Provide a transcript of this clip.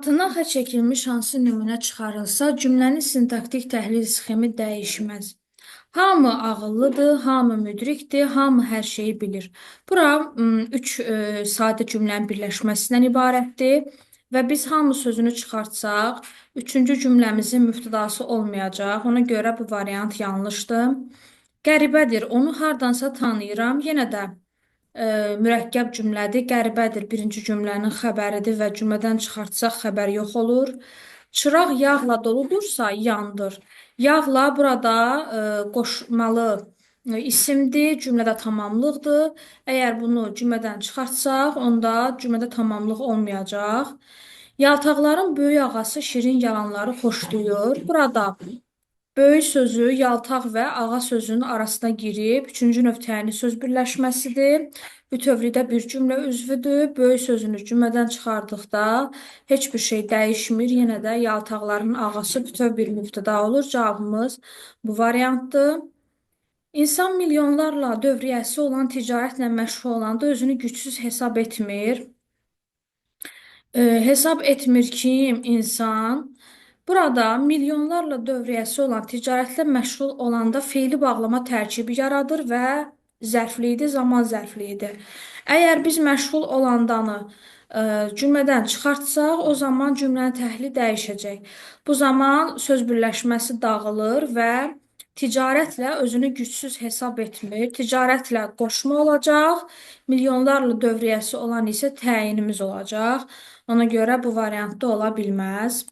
Altına çəkilmiş hansı nümunə çıxarılsa, cümlənin sintaktik təhlil sxemi dəyişməz. Hamı ağıllıdır, hamı müdrikdir, hamı hər şeyi bilir. Bura üç sadə cümlənin birləşməsindən ibarətdir və biz hamı sözünü çıxartsaq, üçüncü cümləmizin mübtədası olmayacaq. Ona görə bu variant yanlışdır. Qəribədir, onu hardansa tanıyıram. Yenə də mürəkkəb cümlədir, qəribədir. Birinci cümlənin xəbəridir və cümlədən çıxartsaq xəbər yox olur. Çıraq yağla doludursa yandır. Yağla burada qoşmalı isimdir, cümlədə tamamlıqdır. Əgər bunu cümlədən çıxartsaq, onda cümlədə tamamlıq olmayacaq. Yaltaqların böyük ağası şirin yalanları xoşlayır. Burada böyük sözü yaltaq və ağa sözünün arasına girib, üçüncü növ təyinli söz birləşməsidir. Bütövlükdə bir cümlə üzvüdür. Böyük sözünü cümlədən çıxardıqda heç bir şey dəyişmir. Yenə də yaltaqların ağası bütöv bir mübtəda olur. Cavabımız bu variantdır. İnsan milyonlarla dövriyyəsi olan ticarətlə məşğul olanda özünü gücsüz hesab etmir. Hesab etmir kim? İnsan. Burada milyonlarla dövriyyəsi olan ticarətlə məşğul olanda feili bağlama tərkibi yaradır və zərflidir, zaman zərflidir. Əgər biz məşğul olandanı cümlədən çıxartsaq, o zaman cümlənin təhlili dəyişəcək. Bu zaman söz birləşməsi dağılır və ticarətlə özünü gücsüz hesab etmir. Ticarətlə qoşma olacaq, milyonlarla dövriyyəsi olan isə təyinimiz olacaq. Ona görə bu variantda ola bilməz.